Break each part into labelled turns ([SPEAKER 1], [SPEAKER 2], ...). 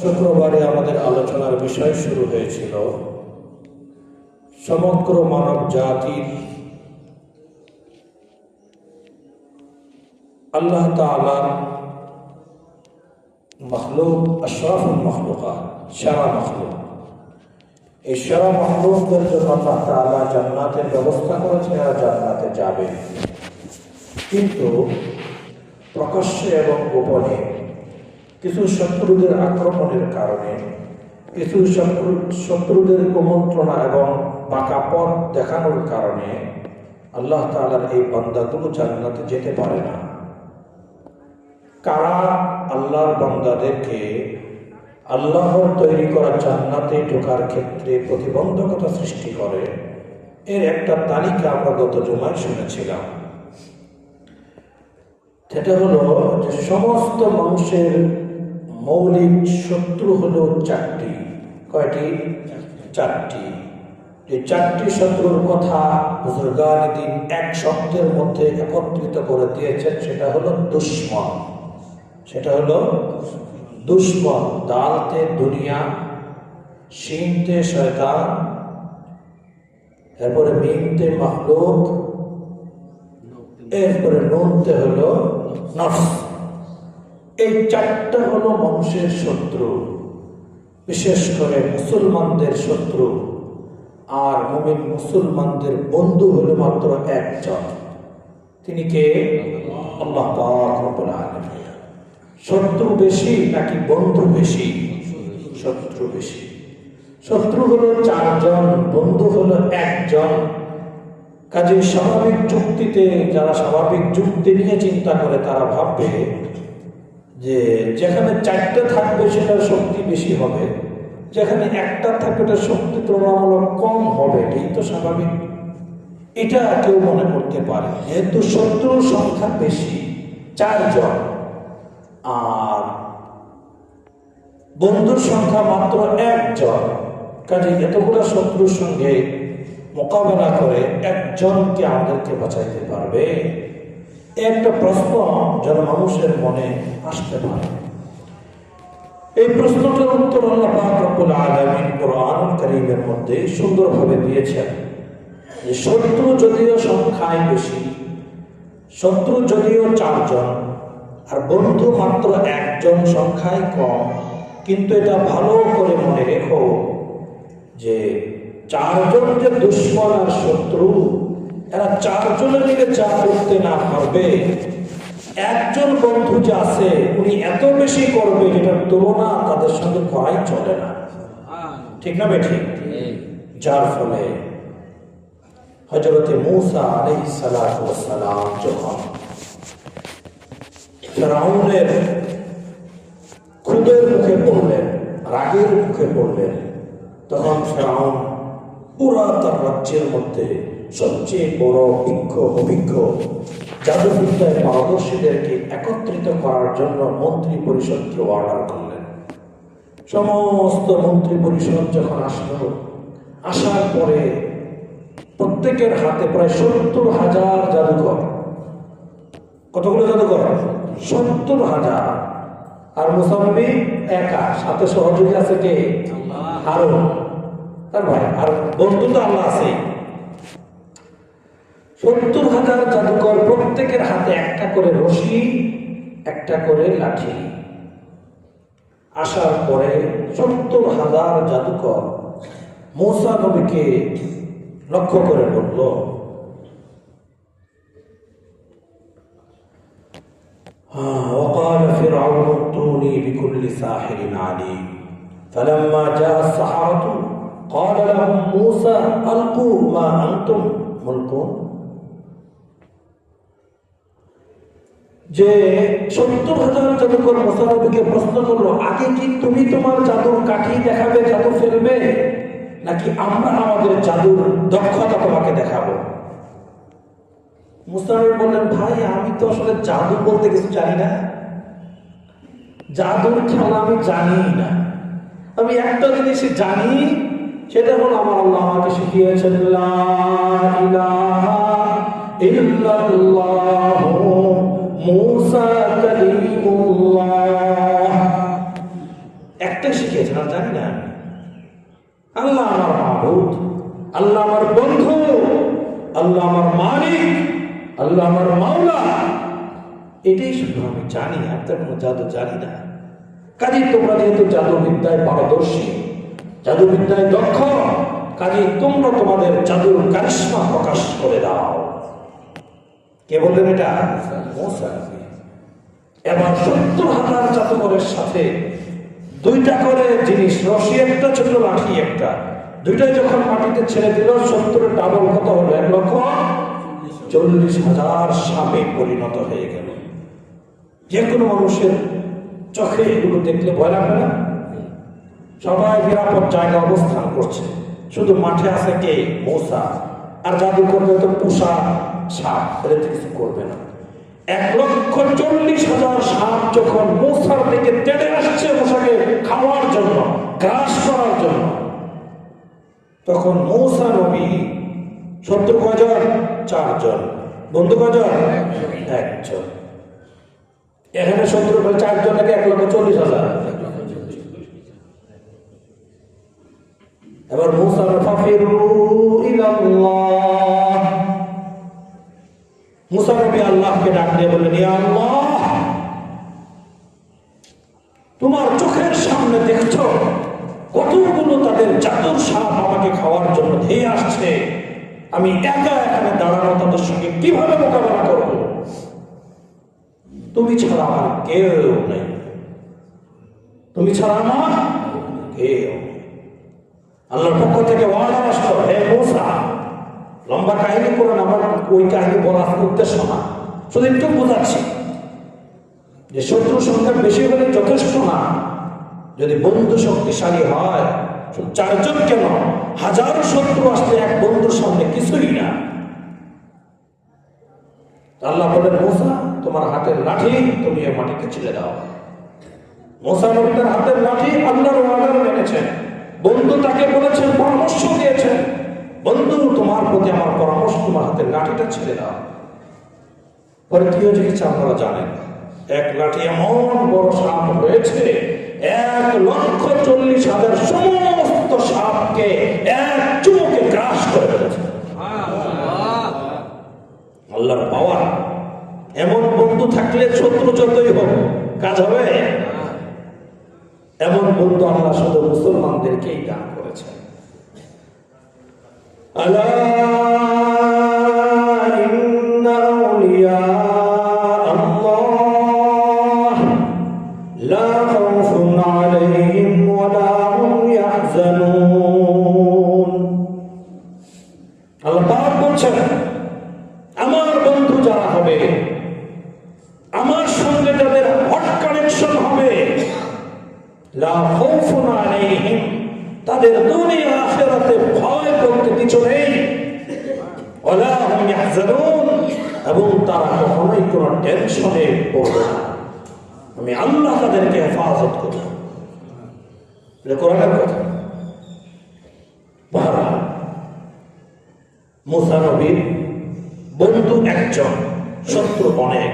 [SPEAKER 1] শুক্রবারে আমাদের আলোচনার বিষয় শুরু হয়েছিল সমগ্র মানব জাতির আল্লাহ তাআলার মখলুক আশরাফুল মখলুকাত, সেরা মখলুক। এই সেরা মখলুকদের জন্য আল্লাহ তাআলা জান্নাতের ব্যবস্থা করেছে, এরা জান্নাতে যাবে। কিন্তু প্রকাশ্যে এবং গোপনে কিছু শত্রুদের আক্রমণের কারণে, কিছু শত্রুদের কুমন্ত্রণা এবং বাঁকা পথ দেখানোর কারণে আল্লাহ তাআলার এই বান্দাগুলো জান্নাতে যেতে পারে না। কারা আল্লাহর বান্দাদেরকে আল্লাহর তৈরি করা জান্নাতে ঢোকার ক্ষেত্রে প্রতিবন্ধকতা সৃষ্টি করে, এর একটা তালিকা আমরা গত জুমায় শুনেছিলাম। সেটা হলো যে সমস্ত মানুষের মৌলিক শত্রু হলো চারটি। কয়টি? চারটি। এই চারটি শত্রুর কথা বুজুর্গান দিন এক শব্দের মধ্যে একত্রিত করে দিয়েছেন, সেটা হলো দুশ্মন। সেটা হলো দুশ্মন। দালতে দুনিয়া, শিনতে শয়তান, এরপরে মিমতে মাখলুক, এরপরে নুনতে হলো নফস। এই চারটা হলো মানুষের শত্রু, বিশেষ করে মুসলমানদের শত্রু। আর মুমিন মুসলমানদের বন্ধু হলো মাত্র একজন, তিনি কে? আল্লাহ পাক রব্বুল আলামিন। শত্রু বেশি নাকি বন্ধু বেশি? শত্রু বেশি। শত্রু হলো চারজন, বন্ধু হলো একজন। কাজে স্বাভাবিক যুক্তিতে, যারা স্বাভাবিক যুক্তি নিয়ে চিন্তা করে তারা ভাববে যে যেখানে চারটে থাকবে সেটার শক্তি বেশি হবে, যেখানে একটা থাকবে এটার শক্তি তুলনামূলক কম হবে। এটাই তো স্বাভাবিক। এটা কেউ মনে করতে পারে, যেহেতু শত্রুর সংখ্যা বেশি, চারজন, আর বন্ধুর সংখ্যা মাত্র একজন, কাজে এতগুলো শত্রুর সঙ্গে মোকাবেলা করে একজনকে আমাদেরকে বাঁচাইতে পারবে? একটা প্রশ্ন যেন মানুষের মনে আসতে পারে। এই প্রশ্নটার উত্তর আল্লাহ পাক রব্বুল আলামিন কোরআনুল কারীমের মধ্যে সুন্দরভাবে দিয়েছেন যে শত্রু যদিও সংখ্যায় বেশি, শত্রু যদিও চারজন, আর বন্ধু মাত্র একজন, সংখ্যায় কম, কিন্তু এটা ভালো করে মনে রেখো যে চারজন যে দুশ্মন আর শত্রু, এরা চারজনে মিলে যা করতে না পারবে, একজন বন্ধু যে আছে উনি এত বেশি করবে যেটার তুলনা তাদের সঙ্গে করাই চলে না। ঠিক না বেঠিক? যার ফলে হযরতে মূসা আলাইহিস সালাতু ওয়াস সালাম যখন ফিরআউনের ক্ষোভের মুখে পড়লেন, রাগের মুখে পড়লেন, তখন ফিরআউন পুরা তার রাজ্যের মধ্যে সবচেয়ে বড় অভিজ্ঞ জাদুবিদ্যায় পারদর্শীদেরকে একত্রিত করার জন্য মন্ত্রী পরিষদকে অর্ডার করলেন। সমস্ত মন্ত্রী পরিষদ যখন আসলো, আসার পরে প্রত্যেকের হাতে প্রায় ৭০,০০০ জাদুকর। কতগুলো জাদুকর? ৭০,০০০। আর মুসাম্মি একা, সাথে সহযোগী আছে কে? হারুন, তার ভাই। আর বন্ধু তো আল্লাহ আছে। ৭০,০০০ জাদুকর, প্রত্যেকের হাতে একটা করে রশি, একটা করে লাঠি। আসার পরে ৭০,০০০ জাদুকর মূসা নবীকে লক্ষ্য করে বলল, وقال فرعون ائتوني بكل ساحر عليم فلما جاء السحرة قال لهم موسى ألقوا ما أنتم ملقون। যে ৭০,০০০ জাদুকর মূসা নবীকে প্রশ্ন করলো, আগে কি তুমি তোমার জাদুর কাঠি দেখাবে, জাদু ফেলবে, নাকি আমরা আমাদের জাদুর দক্ষতা তোমাকে দেখাবো? মূসা নবী বললেন, ভাই আমি তো আসলে জাদু বলতে কিছু জানি না, জাদুর খেলা আমি জানি না। আমি একটা জিনিস জানি, সেটা হলো আমার আল্লাহ আমাকে শিখিয়েছেন, লা ইলাহা ইল্লাল্লাহু মুসা কালিমুল্লাহ। একটা একটাই শিখিয়েছেন, আর জানি না। আল্লাহ আমার মাবুদ, আল্লাহ আমার বন্ধু, আল্লাহ আমার মালিক, আল্লাহ আমার মাওলা, এটাই শুধু আমি জানি, আর তার কোনো জাদু জানি না। কাজেই তোমরা যেহেতু জাদুবিদ্যায় পারদর্শী, জাদুবিদ্যায় দক্ষ, কাজেই তোমরা তোমাদের জাদুর কারিশমা প্রকাশ করে দাও। কে বললেন এটা? মূসা। এবার 70,000 জাদুকরের সাথে 2টা করে জিনিস, রশি একটা, ছোট লাঠি একটা, 2টাই যখন মাটিতে ছেড়ে দিল, 70 ডাবল কত হলো? 1,40,000 সাপে পরিণত হয়ে গেল। যে কোনো মানুষের চোখে এগুলো দেখলে ভয় লাগবে না? সবাই নিরাপদ জায়গায় অবস্থান করছে, শুধু মাঠে আছে কে? মূসা। আর জাদু করবে তো পোষা সাপ, এদের কিছু করবে না। 1,40,000 সাপ যখন মূসার দিকে তেড়ে আসছে, মূসাকে খাওয়ার জন্য, গ্রাস করার জন্য, তখন মূসা নবী শত্রু কয়জন? 4 জন। বন্ধু কয়জন? 1 জন। এখানে শত্রু 4 জন নাকি 1,40,000? এবার মূসা ফাফিরু ইলাল্লাহ, মূসা নবী আল্লাহকে ডাক দিয়ে বললেন, ইয়া আল্লাহ, তোমার চোখের সামনে দেখছো কতগুলো তাদের জাদুর সাপ আমাকে খাওয়ার জন্য ধেয়ে আসছে, আমি একা এখানে দাঁড়ানো তাদের সঙ্গে কিভাবে মোকাবেলা করব? তুমি ছাড়া আমার কেউ নেই, তুমি ছাড়া আমার কেউ। আল্লাহর পক্ষ থেকে ওয়াদা আসলো, হে মূসা, লম্বা কাহিনী করেন, আমার ওই কাহিনী বলার উদ্দেশ্য না, শুধু একটু বোঝাচ্ছি যে শত্রু সংখ্যা বেশি হলে যথেষ্ট না, যদি বন্ধু শক্তিশালী হয়, 4 জন কেন, 1000 শত্রু আসলে এক বন্ধুর সামনে কিছুই না। আল্লাহ বলেন, মূসা, তোমার হাতের লাঠি তুমি এই মাটিতে ছেড়ে দাও। মূসা নবীর হাতের লাঠি আল্লাহর ওয়াদা মেনেছেন। বন্ধু তাকে বলেছেন, পরামর্শ দিয়েছেন, বন্ধু তোমার প্রতি আমার পরামর্শ, তোমার হাতের লাঠিটা ছেড়ে দাও। পরে কি হয়েছে কিছু আপনারা জানেন? 1 লাঠি এমন বড় সাপ হয়েছে, 1,40,000 সমস্ত সাপকে এক চুমুকে গ্রাস করে ফেলেছে। আল্লাহর পাওয়ার। এমন বন্ধু থাকলে শত্রু যতই হোক কাজ হবে। এমন বন্ধু আল্লাহ শুধু মুসলমানদেরকেই দান করেছেন। আলা ইন্না আউলিয়া আল্লাহ লা খাউফুন আলাইহিম ওয়া লা হুম ইয়াহজানুন। আল্লাহ পাক বলছেন, আমার বন্ধু যারা হবে, আমার সঙ্গে যাদের হট কানেকশন হবে, লা খাউফুন আলাইহিম, তাদের দুনিয়া আখিরাতে ভয় করতে কিছু নেই, ওয়া লা হুম ইয়াহজানুন, এবং তারা কখনোই কোনো টেনশনে পড়বে না। আমি আল্লাহ তাদেরকে হেফাজত করব। এটা কোরআনের কথা। বহরহাল মূসা নবীর বন্ধু 1 জন, শত্রু অনেক।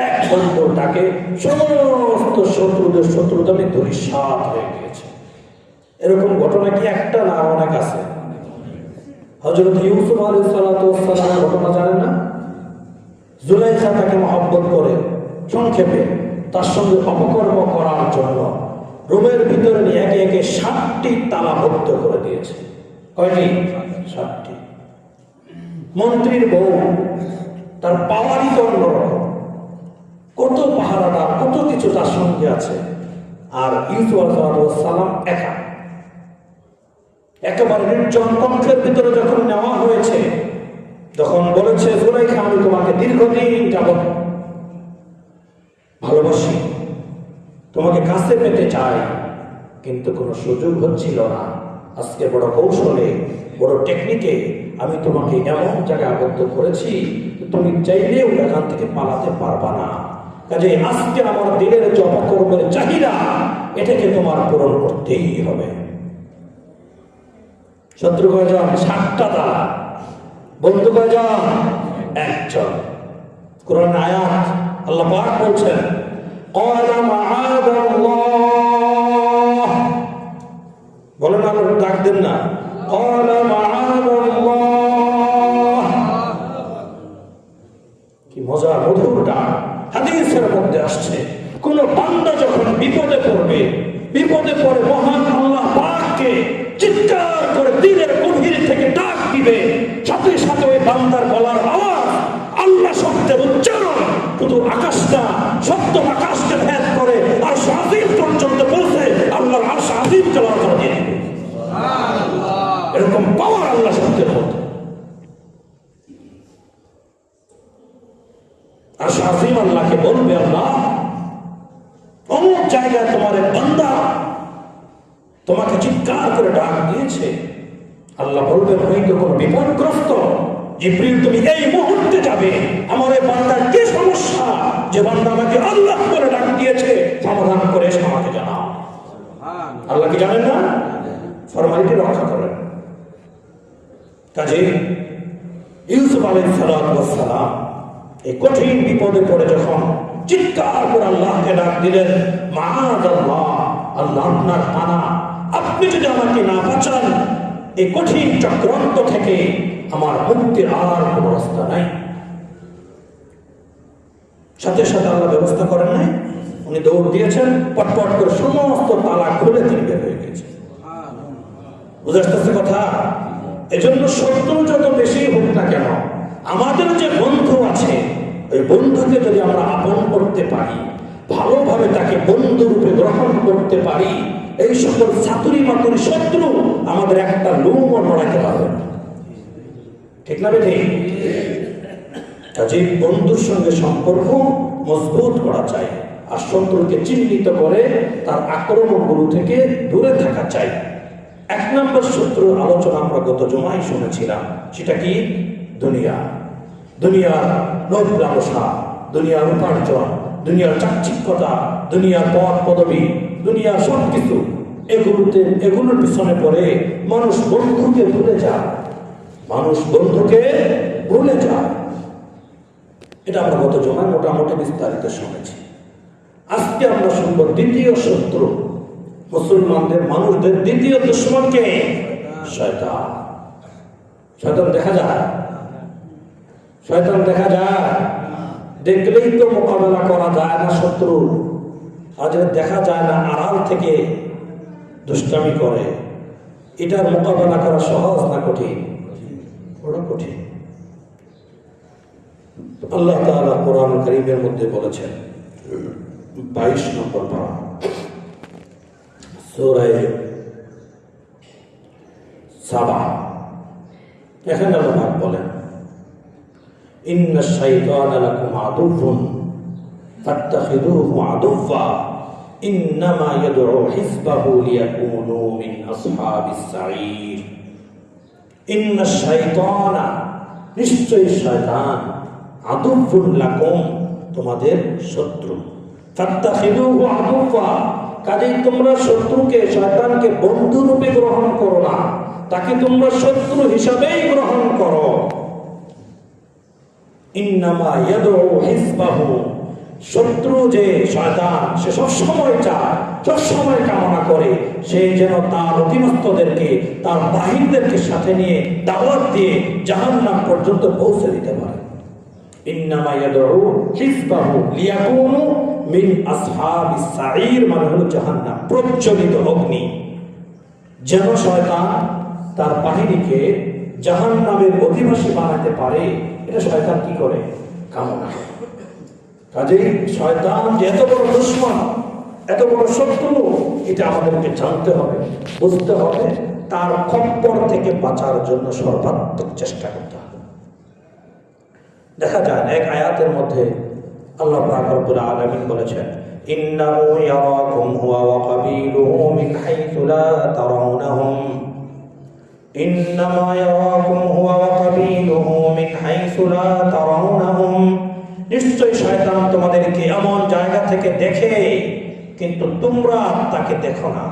[SPEAKER 1] এক বন্ধু তাকে সমস্ত শত্রুদের ধূলিসাৎ হয়ে গিয়েছে। এরকম ঘটনা কি একটা না, অনেক আছে। হযরত ইউসুফ আলাইহিস সালাতু ওয়াস সালাম ঘটনা জানেন না? জুলাইখা তাকে মহব্বত করে, সংক্ষেপে তার সঙ্গে অপকর্ম করার জন্য রুমের ভিতরে নিয়ে একে একে 7টি তালাবদ্ধ করে দিয়েছে। কয়টি? 7টি। মন্ত্রীর বউ, তার পাওয়ারই তো অন্যরকম, কত পাহারাদার, কত কিছু তার সঙ্গে আছে। আর ইউসুফ আলাইহিস সালাম একা, একেবারে নির্জন কক্ষের ভিতরে যখন নেওয়া হয়েছে, তখন বলেছে, জুলাইখা, আমি তোমাকে দীর্ঘদিন যাবত ভালোবাসি, তোমাকে কাছে পেতে চাই, কিন্তু কোনো সুযোগ হচ্ছিল না। আজকে বড় কৌশলে, বড় টেকনিকে আমি তোমাকে এমন জায়গায় আবদ্ধ করেছি, তুমি চাইলেও এখান থেকে পালাতে পারবা না। কাজে আজকে আমার দিলের যে অপকর্মের চাহিদা, এটাকে তোমার পূরণ করতেই হবে। শত্রু কয়জন? 7টা তালা। বন্ধু কয়জন? 1 জন। কোরআন আয়াত আল্লাহ পাক বলছেন, ক্বালা মাআদাল্লাহ বলেন আল্লাহ ডাক দেন না, ক্বালা মাআযাল্লাহ। কি মজা, মধুর ডাক। হাদিসের মধ্যে আসছে কোন বান্দা যখন বিপদে পড়ে মহান আল্লাহ পাককে চিৎকার করে দিলের গভীর থেকে ডাক দিবে, সাথে সাথে ওই বান্দার গলার আওয়াজ আল্লাহ শব্দের উচ্চারণ শুধু আকাশটা, সপ্তম আকাশকে ভেদ করে আর আযীম পর্যন্ত পৌঁছে আল্লাহর আরশ আযীম চলার করে দিয়ে দিবে। এরকম পাওয়ার আল্লাহ শব্দের মধ্যে। আরশ আযীম আল্লাহকে বলবে, আল্লাহ অমুক জায়গায় তোমার বান্দা তোমাকে চিৎকার করে ডাক দিয়েছে। আল্লাহ বলবেন, হয়তো কোনো বিপদগ্রস্ত, জিবরিল তুমি এই মুহূর্তে যাবে, আমার এই বান্দার কি সমস্যা যে বান্দা আমাকে আল্লাহ করে ডাক দিয়েছে, সমাধান করে এসে আমাকে জানাও। আল্লাহ কি জানেন না? ফরমালিটি রক্ষা করেন। কাজে ইউসুফ আলাইহিস সালাম এই কঠিন বিপদে পড়ে যখন চিৎকার করে আল্লাহকে ডাক দিলেন, মাআযাল্লাহ, আল্লাহ আপনার পানা, আপনি যদি আমাকে না বাঁচান এই কঠিন চক্রান্ত থেকে আমার মুক্তির আর কোনো রাস্তা নাই। সাথে সাথে আল্লাহ ব্যবস্থা করেন নাই, উনি দৌড় দিয়েছেন, পটপট করে সমস্ত তালা খুলে তিনি বের হয়ে গেছেন। বুঝে আসতেছে কথা? এজন্য শত্রু যত বেশি হোক না কেন, আমাদের যে বন্ধু আছে ওই বন্ধুকে যদি আমরা আপন করতে পারি, ভালোভাবে তাকে বন্ধু রূপে গ্রহণ করতে পারি, এই সকল ছাতুরি মাতুরি শত্রু আমাদের একটা লোমও নড়াইতে পারবে না। ঠিক না বেঠি? কাজেই বন্ধুর সঙ্গে সম্পর্ক মজবুত করা চাই, আর শত্রুকে চিহ্নিত করে তার আক্রমণগুলো থেকে দূরে থাকা চাই। 1 নম্বর শত্রুর আলোচনা আমরা গত জুমায় শুনেছিলাম, সেটা কি? দুনিয়ার লোভ লালসা, দুনিয়ার উপার্জন, দুনিয়ার চাকচিক্যতা, দুনিয়ার পদ পদবী, দুনিয়ার সবকিছু, এগুলোর পিছনে পড়ে মানুষ বন্ধুকে ভুলে যায়। এটা আমরা গত জমায় মোটামুটি বিস্তারিত শুনেছি। আজকে আমরা শুনব দ্বিতীয় শত্রু, মুসলমানদের, মানুষদের দ্বিতীয় দুশমনকে, শয়তান। শয়তান দেখা যায়, দেখলেই তো মোকাবেলা করা যায় না শত্রুর, আর যেটা দেখা যায় না আড়াল থেকে দুষ্টামি করে, এটার মোকাবেলা করা সহজ না কঠিন? বড় কঠিন। আল্লাহ তাআলা কোরআন কারীমের মধ্যে বলেছেন, 22 নম্বর পারা, সূরা সাবা, এখানে আল্লাহ বলেন, ইন্নাশ শাইতানা লাকুম আদুউন ফাত্তাখিযুহু আদুওয়া ইন্নামা ইয়াদউ হিজবাহু লিয়াকুনু মিন আসহাবিস সাঈর। ইন্নাশ শাইতানা, নিশ্চয়ই শয়তান, আদুউন লাকুম, তোমাদের শত্রু, ফাত্তাখিযুহু আদুওয়া, কাজেই তোমরা শত্রুকে, শয়তানকে বন্ধু রূপে গ্রহণ করো না, তাকে তোমরা শত্রু হিসাবেই গ্রহণ করো। ইন্নামা ইয়াদউ হিজবাহু, শত্রু যে শয়তান, সে সবসময় চায়, সবসময় কামনা করে সে যেন তার অধীনস্থদেরকে, তার বাহিনীদেরকে সাথে নিয়ে দাওয়াত দিয়ে জাহান্নাম পর্যন্ত পৌঁছে দিতে পারে। ইন্নামা ইয়াদউ হিজবাহু লিয়াকুনু মিন আসহাবিস সাঈর, মানে হলো জাহান্নাম, প্রজ্বলিত অগ্নি। যেন শয়তান তার বাহিনীকে জাহান্নামের অধিবাসী বানাতে পারে, এটা শয়তান কি করে? কামনা। কাজেই শয়তান যে এত বড় দুশমন, এত বড় শত্রু, এটা আমাদেরকে জানতে হবে, বুঝতে হবে, তার খপ্পর থেকে বাঁচার জন্য সর্বাত্মক চেষ্টা করতে হবে। দেখা যায় এক আয়াতের মধ্যে আল্লাহ পাক রব্বুল আলামিন বলেছেন, ইন্নাহু ইয়ারাকুম হুয়া ওয়া কাবিলুহু মিন হাইসু লা তারাউনাহুম, ইন্নামা ইয়ারাকুম হুয়া ওয়া কাবিলুহু মিন হাইসু লা তারাউনাহুম, নিশ্চয়ই শয়তান তোমাদেরকে এমন জায়গা থেকে দেখে, কিন্তু তোমরা তাকে দেখো না,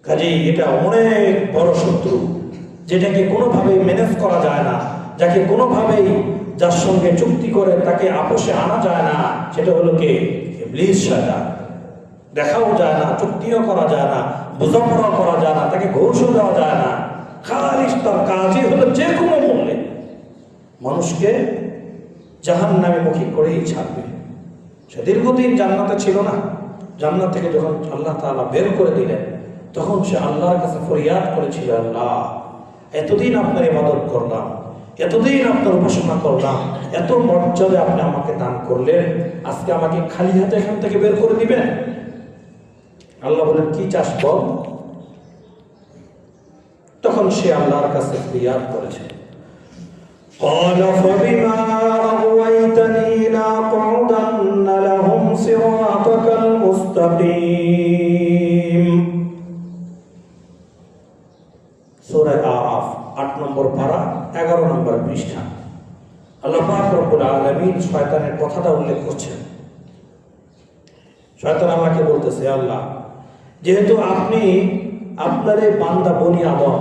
[SPEAKER 1] কাজেই এটা অনেক বড় শত্রু, যেটাকে কোনোভাবেই ম্যানেজ করা যায় না, যাকে কোনোভাবেই, যার সঙ্গে চুক্তি করে তাকে আপোষে আনা যায় না, সেটা হলো কে? ইবলিস, শয়তান। দেখাও যায় না, চুক্তিও করা যায় না, বোঝাপড়াও করা যায় না, তাকে ঘুষও দেওয়া যায় না। খালিস তার কাজই হলো যে কোনো মূল্যে মানুষকে জাহান্নামে মুখী করেই ছাড়বে। সে দীর্ঘদিন জান্নাতে ছিল না, জান্নাত থেকে যখন আল্লাহ তাআলা বের করে দিলেন তখন সে আল্লাহর কাছে ফরিয়াদ করেছিল, আল্লাহ এতদিন আপনার ইবাদত করলাম, এতদিন আপনার উপাসনা করলাম, এত মর্যাদা আপনি আমাকে দান করলেন, আজকে আমাকে খালি হাতে এখান থেকে বের করে দিবেন? আল্লাহ বলেন, কি চাস বল। তখন সে আল্লাহর কাছে ফরিয়াদ করেছে, قال فبما أغويتني لأقعدن لهم صراطك المستقيم। সূরা আরাফ 8 নম্বর পারা 11 নম্বর পৃষ্ঠা। আল্লাহ পাক রব্বুল আলামিন শয়তানের কথাটা উল্লেখ করছেন। শয়তান আমাকে বলতেছে, আল্লাহ যেহেতু আপনি আপনার এই বান্দা বনি আদম,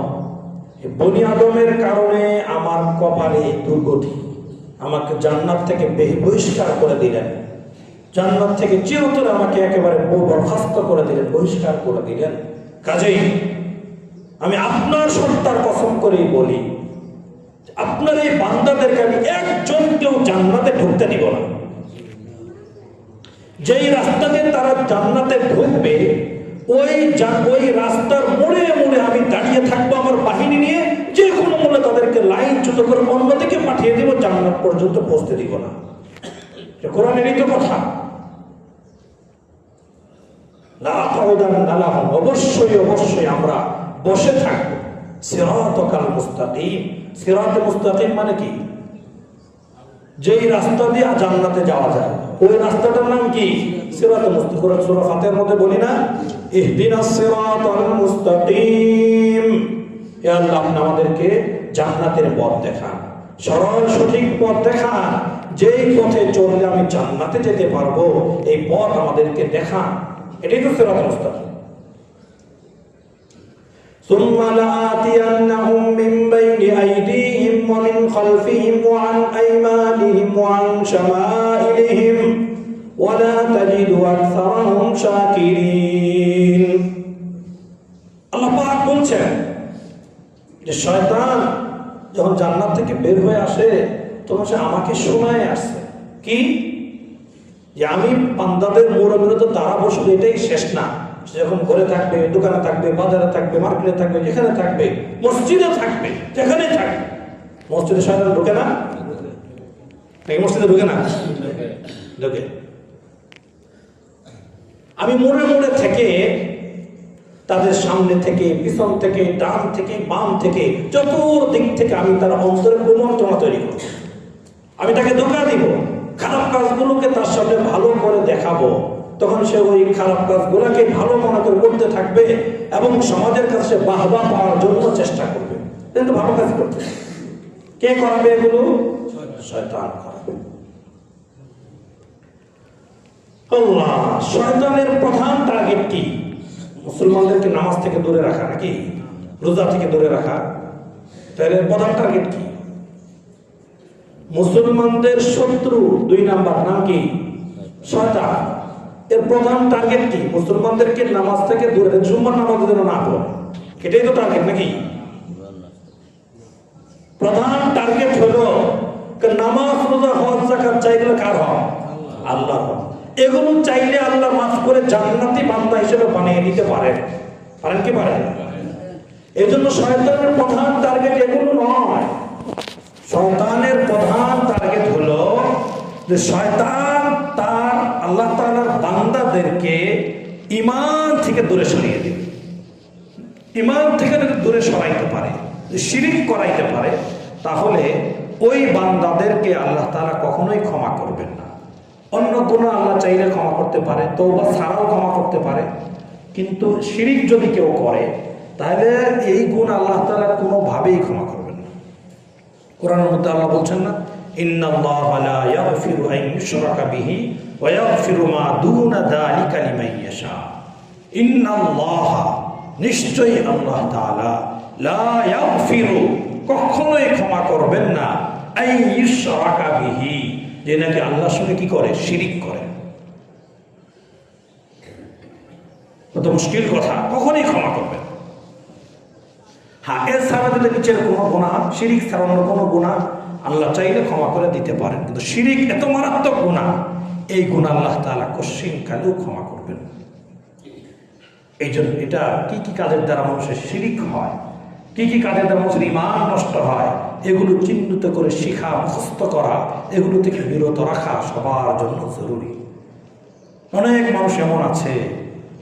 [SPEAKER 1] বনি আদমের কারণে আমার কপালে দুর্গতি, আমাকে জান্নাত থেকে বহিষ্কার করে দিলেন, জান্নাত থেকে চিরতরে আমাকে একেবারে বরখাস্ত করে দিলেন, বহিষ্কার করে দিলেন। কাজেই আমি আপনার সত্তার কসম করেই বলি, আপনার এই বান্দাদেরকে আমি একজনকেও জান্নাতে ঢুকতে দিব না। যেই রাস্তা দিয়ে তারা জান্নাতে ঢুকবে ওই রাস্তার মোড়ে মোড়ে আমি দাঁড়িয়ে থাকবো আমার বাহিনী নিয়ে, যে কোনো মূল্যে তাদেরকে লাইন চ্যুত করে অন্যদিকে পাঠিয়ে দিব, জান্নাত পর্যন্ত পৌঁছতে দিব না। কোরআনেরই তো কথা। অবশ্যই অবশ্যই আমরা বসে থাকবো সিরাতাল মুস্তাকিম। সিরাতে মুস্তাকিম মানে কি? যেই রাস্তা দিয়ে জান্নাতে যাওয়া যায় ওই রাস্তাটার নাম কি? সিরাতুল মুস্তাকিম। সূরা ফাতিহার মধ্যে বলি না, ইহদিনাস সিরাতাল মুস্তাকিম। হে আল্লাহ, আপনি আমাদেরকে জান্নাতের পথ দেখান, সরল সঠিক পথ দেখান, যেই পথে চললে আমি জান্নাতে যেতে পারবো এই পথ আমাদেরকে দেখান। এটাই তো সিরাতুল মুস্তাকিম। ثم لآتينهم من بين أيديهم ومن خلفهم وعن أيمانهم وعن شمائلهم ولا تجد أكثرهم شاكرين। আল্লাহ পাক বলছেন যে শয়তান যখন জান্নাত থেকে বের হয়ে আসে তখন সে আমাকে শোনায় আসছে কি, যে আমি বান্দাদের মোড়ে মোড়ে তো দাঁড়াবো, শুধু এটাই শেষ না। সে যখন ঘরে থাকবে, দোকানে থাকবে, বাজারে থাকবে, মার্কেটে থাকবে, যেখানে থাকবে, মসজিদে থাকবে, যেখানে থাকবে। মসজিদে শয়তান ঢোকে না? মসজিদে ঢোকে না? ঢোকে। আমি মোড়ে মোড়ে থেকে তাদের সামনে থেকে, পিছন থেকে, ডান থেকে, বাম থেকে, চতুর্দিক থেকে আমি তার অন্তরে কুমন্ত্রণা তৈরি করব। আমি তাকে ধোঁকা দিব, খারাপ কাজগুলোকে তার সামনে ভালো করে দেখাবো। তখন সে ওই খারাপ কাজগুলোকে ভালো মনে করে করতে থাকবে এবং সমাজের কাছে বাহবা পাওয়ার জন্য চেষ্টা করবে। কিন্তু ভালো কাজ করতে কে করাবে? এগুলো শয়তান করাবে। আল্লাহ, শয়তানের প্রধান টার্গেট কি? মুসলমানদেরকে নামাজ থেকে দূরে রাখা, নাকি রোজা থেকে দূরে রাখা? তাহলে প্রধান টার্গেট কি? মুসলমানদের শত্রু 2 নাম্বার নাম কি? শয়তান। এর প্রধান টার্গেট কি? মুসলমানদেরকে নামাজ থেকে দূরে, জুম্মার নামাজ যেন না পড়ে, এটাই তো টার্গেট নাকি? প্রধান টার্গেট হলো নামাজ, রোজা, হজ, যাকাত চাইলে কার হয়? আল্লাহর হয়। এগুলো চাইলে আল্লাহ মাফ করে জান্নাতি বান্দা হিসেবে বানিয়ে দিতে পারেন। পারেন কি পারেন? এজন্য শয়তানের প্রধান টার্গেট এগুলো নয়। শয়তানের প্রধান টার্গেট হলো যে শয়তান তার আল্লাহ তাআলার বান্দাদেরকে ঈমান থেকে দূরে সরিয়ে দিবে। ঈমান থেকে যদি দূরে সরাইতে পারে, শিরিক করাইতে পারে, তাহলে ওই বান্দাদেরকে আল্লাহ তাআলা কখনোই ক্ষমা করবেন না। অন্য গুনাহ আল্লাহ চাইলে ক্ষমা করতে পারে, তওবা ছাড়াও ক্ষমা করতে পারে, কিন্তু শিরিক যদি কেউ করে তাহলে এই গুণ আল্লাহ তাআলা কোনোভাবেই ক্ষমা করবেন না। কোরআনের মধ্যে আল্লাহ বলছেন না, ইন্নাল্লাহা লা ইয়াগফিরু আন ইউশরাকা বিহি ওয়া ইয়াগফিরু মা দুনা যালিকা লিমান ইয়াশা। ইন্নাল্লাহা, নিশ্চয়ই আল্লাহ তাআলা, লা ইয়াগফিরু, কখনোই ক্ষমা করবেন না, আন ইউশরাকা বিহি, যে নাকি আল্লাহর সঙ্গে কি করে? শিরিক করে। কত মুশকিল কথা, কখনই ক্ষমা করবেন। হ্যাঁ, এছাড়া যদি নিচের কোনো গুনাহ, শিরিক ছাড়া অন্য কোনো গুনাহ আল্লাহ চাইলে ক্ষমা করে দিতে পারেন, কিন্তু শিরিক এত মারাত্মক গুনাহ, এই গুনাহ আল্লাহ তাআলা কশিন কালেও ক্ষমা করবেন। এই জন্য এটা কি কি কাজের দ্বারা মানুষের শিরিক হয়, কি কি কাজের দ্বারা মানুষের ঈমান নষ্ট হয়, এগুলো চিহ্নিত করে শিখা, মুখস্থ করা, এগুলো থেকে বিরত রাখা সবার জন্য জরুরি। অনেক মানুষ এমন আছে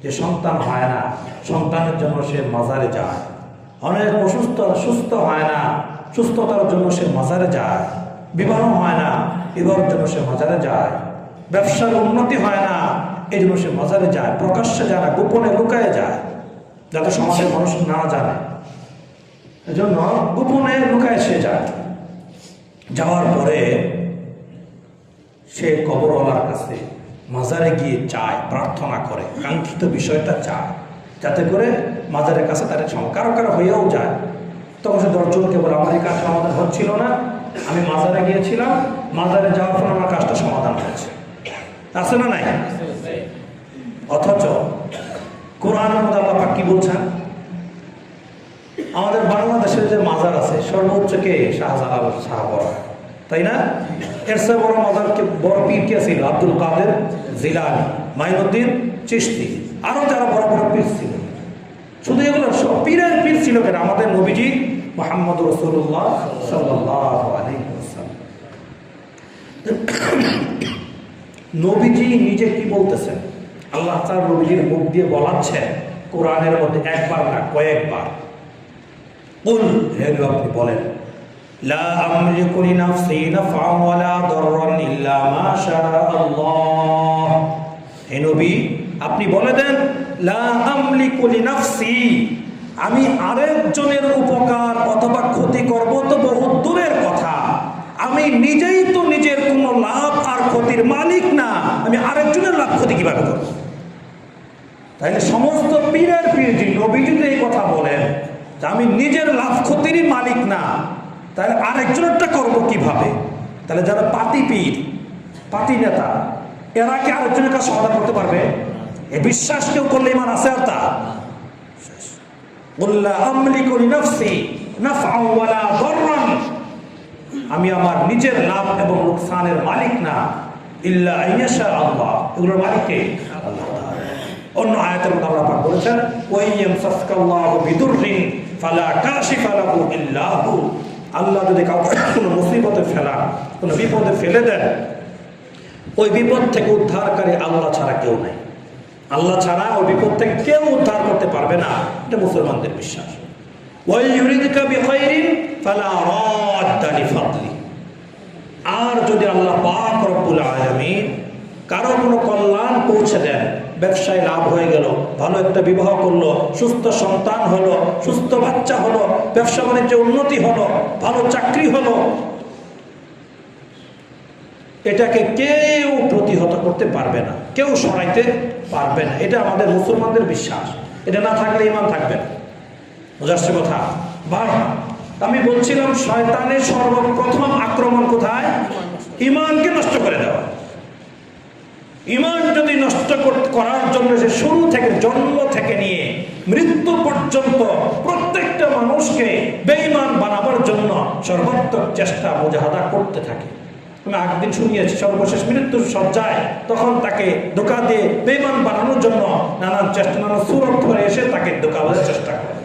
[SPEAKER 1] যে সন্তান হয় না, সন্তানের জন্য সে মাজারে যায়। অনেক সুস্থ হয় না, সুস্থতার জন্য সে মাজারে যায়। বিবাহ হয় না, বিবাহের জন্য সে মাজারে যায়। ব্যবসার উন্নতি হয় না, এই জন্য সে মাজারে যায়। প্রকাশ্যে যায় না, গোপনে লুকায় যায়, যাতে সমাজের মানুষ না জানে। এজন্য গোপনে লুকায় সে যায়। যাওয়ার পরে সে কবরওয়ালার কাছে মাজারে গিয়ে চায়, প্রার্থনা করে, কাঙ্ক্ষিত বিষয়টা চায়, যাতে করে মাজারের কাছে তার কারো কারো হয়েও যায়। তখন সে 10 জনকে বলে, আমার এই কাজ সমাধান হচ্ছিল না, আমি মাজারে গিয়েছিলাম, মাজারে যাওয়ার পর আমার কাজটা সমাধান হয়েছে। আছে না নাই? অথচ কোরআনের মধ্যে আল্লাহ পাক কি বলছেন? আমাদের বাংলাদেশের যে মাজার আছে, সর্বোচ্চ কে? শাহজালাল শাহ বড়, তাই না? এর চেয়ে বড় মাজার কে, বড় পীর কে ছিল? আব্দুল কাদের জিলানী, মাইনুদ্দিন চিশতি, আরো যারা বড় বড় পীর ছিল। শুধু এগুলো সব পীরের পীর ছিল কেন? আমাদের নবীজি মুহাম্মদ রাসূলুল্লাহ সাল্লাল্লাহু আলাইহি ওয়াসাল্লাম। নবীজি নিজে কি বলতেছেন? আল্লাহ তাআলা নবীজির মুখ দিয়ে বলাচ্ছেন কোরআনের মধ্যে, একবার না কয়েকবার। কুল, হে নবী আপনি বলেন, লা আমলিকু লিনাফসি নাফআন ওয়ালা দাররান ইল্লা মা শাআআল্লাহ। হে নবী আপনি বলে দেন, লা আমলিকু লিনাফসি, আমি আরেকজনের উপকার অথবা ক্ষতি করব তো বহুত দূরের কথা, আমি নিজেই তো নিজের কোনো লাভ আর ক্ষতির মালিক না, আমি আরেকজনের লাভ ক্ষতি কিভাবে করব? তাইলে সমস্ত পীরের পীর নবী যদি এই কথা বলেন যে আমি নিজের লাভ ক্ষতিরই মালিক না, তাহলে আরেকজনেরটা করব কিভাবে? তাহলে যারা পাতি পীর, পাতি নেতা, এরা কি আরেকজনের কাছে সমাধান করতে পারবে? এ বিশ্বাস কেউ করলে ইমান আছে? আর তা বললা আমলিকু লিনাফসি নাফআন ওয়ালা দাররান, আমি আমার নিজের লাভ এবং লোকসানের মালিক না, ইল্লা আইয়াশা আল্লাহ, এগুলোর মালিক কে? আল্লাহ। অন্য আয়াতের মধ্যে আল্লাহ পাক বলেছেন, ওয়াইয়ামসাসকাল্লাহু বিদুররিন ফালা কাশিফা লাহু ইল্লা হু, আল্লাহ যদি কাউকে কোনো মুসিবতে ফেলান, কোনো বিপদে ফেলে দেন, ওই বিপদ থেকে উদ্ধারকারী আল্লাহ ছাড়া কেউ নাই। আল্লাহ ছাড়া ওই বিপদ থেকে কেউ উদ্ধার করতে পারবে না, এটা মুসলমানদের বিশ্বাস। ওয়াইয়ুরিদকা বিখাইরিন ফালা রাদ্দা লিফাদলি, আর যদি আল্লাহ পাক রব্বুল আলামিন কারো কোনো কল্যাণ পৌঁছে দেন, ব্যবসায় লাভ হয়ে গেল, ভালো একটা বিবাহ করলো, সুস্থ সন্তান হলো, সুস্থ বাচ্চা হলো, ব্যবসা বাণিজ্যে উন্নতি হলো, ভালো চাকরি হলো, এটাকে কেউ প্রতিহত করতে পারবে না, কেউ সরাইতে পারবে না। এটা আমাদের মুসলমানদের বিশ্বাস। এটা না থাকলে ঈমান থাকবে না। বুঝাচ্ছে কথা? আমি বলছিলাম শয়তানের সর্বপ্রথম আক্রমণ কোথায়? ঈমানকে নষ্ট করে দেওয়া। ঈমান যদি নষ্ট করার জন্য সে শুরু থেকে, জন্ম থেকে নিয়ে মৃত্যু পর্যন্ত প্রত্যেকটা মানুষকে বেঈমান বানাবার জন্য সর্বাত্মক চেষ্টা মুজাহাদা করতে থাকে। আমি একদিন শুনিয়েছি, সর্বশেষ মৃত্যুর সজ্জায় তখন তাকে ধোঁকা দিয়ে বেঈমান বানানোর জন্য নানান চেষ্টা, নানান সুরত ধরে এসে তাকে ধোঁকা দেওয়ার চেষ্টা করে।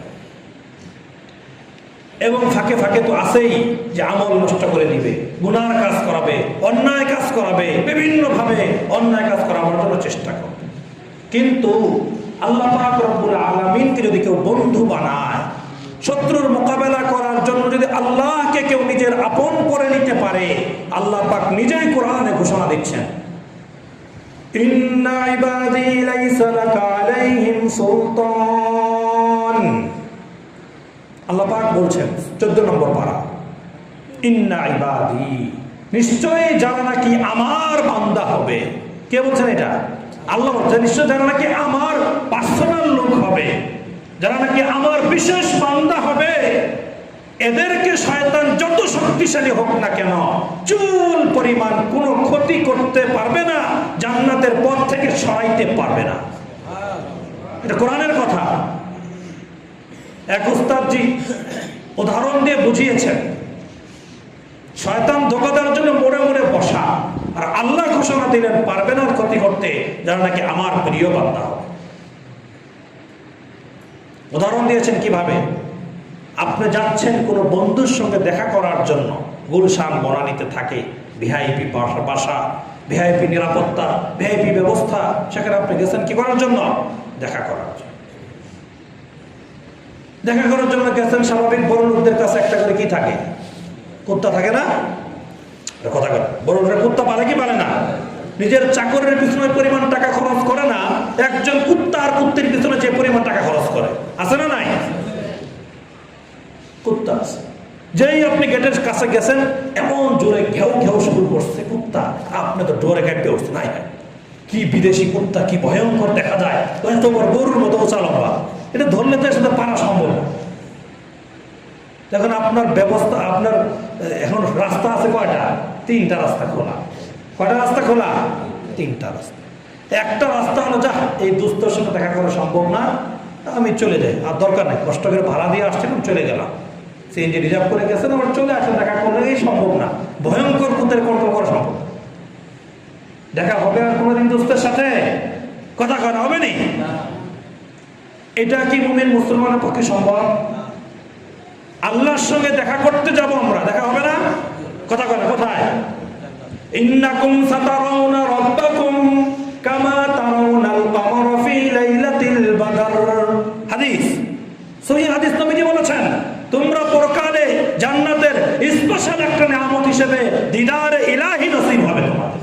[SPEAKER 1] এবং ফাঁকে ফাঁকে তো আছেই যে আমল নষ্ট করে দিবে, গুনার কাজ করাবে, অন্যায় কাজ করাবে, বিভিন্নভাবে অন্যায় কাজ করাবার জন্য চেষ্টা করবে। কিন্তু আল্লাহ পাক রব্বুল আলামিনকে যদি কেউ বন্ধু বানায়, শত্রুর মোকাবেলা করার জন্য যদি আল্লাহকে কেউ নিজের আপন করে নিতে পারে, আল্লাহ পাক নিজেই কোরআনে ঘোষণা দিচ্ছেন, ইন্না ইবাদি লাইসা লাকা আলাইহিম সুলতান। আল্লাহ পাক বলছেন 14 নম্বর পারা, ইন্না ইবাদি, নিশ্চয়ই যারা নাকি আমার বান্দা হবে। কে বলছেন এটা? আল্লাহ বলছেন নিশ্চয় যারা নাকি আমার পার্সোনাল লোক হবে, যারা নাকি আমার বিশেষ বান্দা হবে, এদেরকে শয়তান যত শক্তিশালী হোক না কেন, চুল পরিমাণ কোনো ক্ষতি করতে পারবে না, জান্নাতের পথ থেকে সরাইতে পারবে না। এটা কোরআনের কথা। এক উস্তাদজি উদাহরণ দিয়ে বুঝিয়েছেন, শয়তান ধোঁকা দেওয়ার জন্য মোড়ে মোড়ে বসা, আর আল্লাহ ঘোষণা দিলেন পারবে না ক্ষতি করতে, যারা নাকি আমার প্রিয় বান্দা হবে। উদাহরণ দিয়েছেন কিভাবে? আপনি যাচ্ছেন কোনো বন্ধুর সঙ্গে দেখা করার জন্য, গুলশান বনানীতে থাকে, ভিআইপি বাসা, ভিআইপি নিরাপত্তা, ভিআইপি ব্যবস্থা, সেখানে আপনি গেছেন কি করার জন্য? দেখা করার জন্য। দেখা করার জন্য গেছেন, স্বাভাবিক বড় লোকদের কাছে একটা করে কি থাকে? কুত্তা থাকে না? কথা কথা বড় লোকের কুত্তা পালে কি পালে না? নিজের চাকরের পিছনে পরিমাণ টাকা খরচ করে না, একজন কুত্তা আর কুত্তির পিছনে যে পরিমাণ টাকা খরচ করে, আছে না নাই? কুত্তা আছে। যেই আপনি গেটের কাছে গেছেন, এমন জোরে ঘেউ ঘেউ শুরু করছে কুত্তা, আপনি তো ডোরে কাটতে উঠছে, নাই কি বিদেশি কুত্তা, কি ভয়ঙ্কর দেখা যায়, তোমার গরুর মতো উঁচা লম্বা, এটা ধরলে তো সাথে পারা সম্ভব না। এখন আপনার ব্যবস্থা, আপনার এখন রাস্তা আছে কয়টা? 3টা রাস্তা খোলা। কয়টা রাস্তা খোলা? 3টা রাস্তা। একটা রাস্তা হলো, যা এই দুস্থর সঙ্গে দেখা করা সম্ভব না, আমি চলে যাই, আর দরকার নেই, কষ্ট করে ভাড়া দিয়ে আসছিলাম, চলে গেলাম, সিএনজি রিজার্ভ করে গেছেন, আবার চলে আসলে দেখা করলেই সম্ভব না, ভয়ঙ্কর কুত্তের কন্ট্রোল করা সম্ভব। দেখা হবে আর কোনোদিন দোস্তের সাথে? কথা করা হবে নি? এটা কি মুমিন মুসলমানের পক্ষে সম্ভব? আল্লাহর সঙ্গে দেখা করতে যাব আমরা, দেখা হবে না? কথা কয় না, কোথায়? ইন্নাকুম সাতারাউনা রাব্বাকুম কামা তারাউনাল কমারা ফি লাইলাতিল বদর। হাদিস, সহিহ হাদিস, নবীজি বলেছেন তোমরা পরকালে জান্নাতের স্পেশাল একটা নিয়ামত হিসেবে দিদারে ইলাহি নসিব হবে তোমাদের।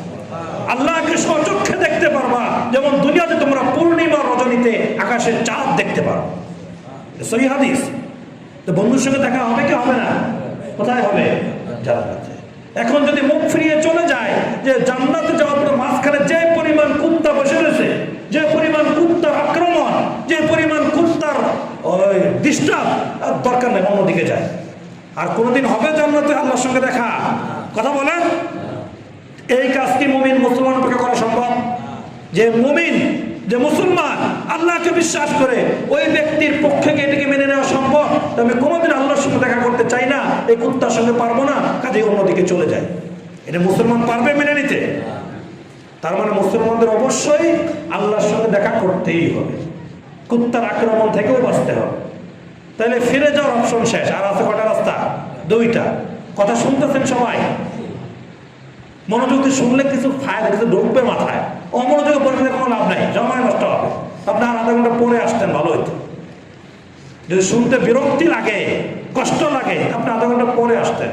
[SPEAKER 1] আল্লাহকে স্বচক্ষে দেখতে পারবা, যেমন দুনিয়াতে তোমরা পূর্ণিমা রজনীতে আকাশের চাঁদ দেখতে পারো। সহিহ হাদিস। তো বন্ধুর সঙ্গে দেখা হবে কি হবে না? কোথায় হবে? জান্নাতে। এখন যদি মুখ ফিরিয়ে চলে যায় যে জান্নাতে যাওয়ার পরে মাঝখানে যে পরিমাণ কুত্তা বসে রয়েছে, যে পরিমাণ কুত্তার আক্রমণ, যে পরিমাণ কুত্তার ওই ডিস্টার্ব, দরকার নেই, অন্যদিকে যায়। আর কোনোদিন হবে জান্নাতে আল্লাহর সঙ্গে দেখা? কথা বলেন। এই কাজ কি মুমিন মুসলমানের পক্ষে করা সম্ভব? যে মুমিন, যে মুসলমান আল্লাহকে বিশ্বাস করে, ওই ব্যক্তির পক্ষে কি এটাকে মেনে নেওয়া সম্ভব? আমি কোনোদিন আল্লাহর সঙ্গে দেখা করতে চাই না, এই কুত্তার সঙ্গে পারবো না, কাজে অন্যদিকে চলে যায়, এটা মুসলমান পারবে মেনে নিতে? তার মানে মুসলমানদের অবশ্যই আল্লাহর সঙ্গে দেখা করতেই হবে, কুত্তার আক্রমণ থেকেও বাঁচতে হবে। তাহলে ফিরে যাওয়ার অপশন শেষ। আর আছে কটা রাস্তা? 2টা। কথা শুনতেছেন সবাই? মনোযোগ দিয়ে শুনলে কিছু ফায়দা, কিছু ঢুকবে মাথায়। অমনোযোগে পড়ে কোনো লাভ নাই, সময় নষ্ট হবে। আপনি আর আধা ঘন্টা পরে আসতেন, ভালো হইতো। যদি শুনতে বিরক্তি লাগে, কষ্ট লাগে, আপনি আধা ঘন্টা পরে আসতেন।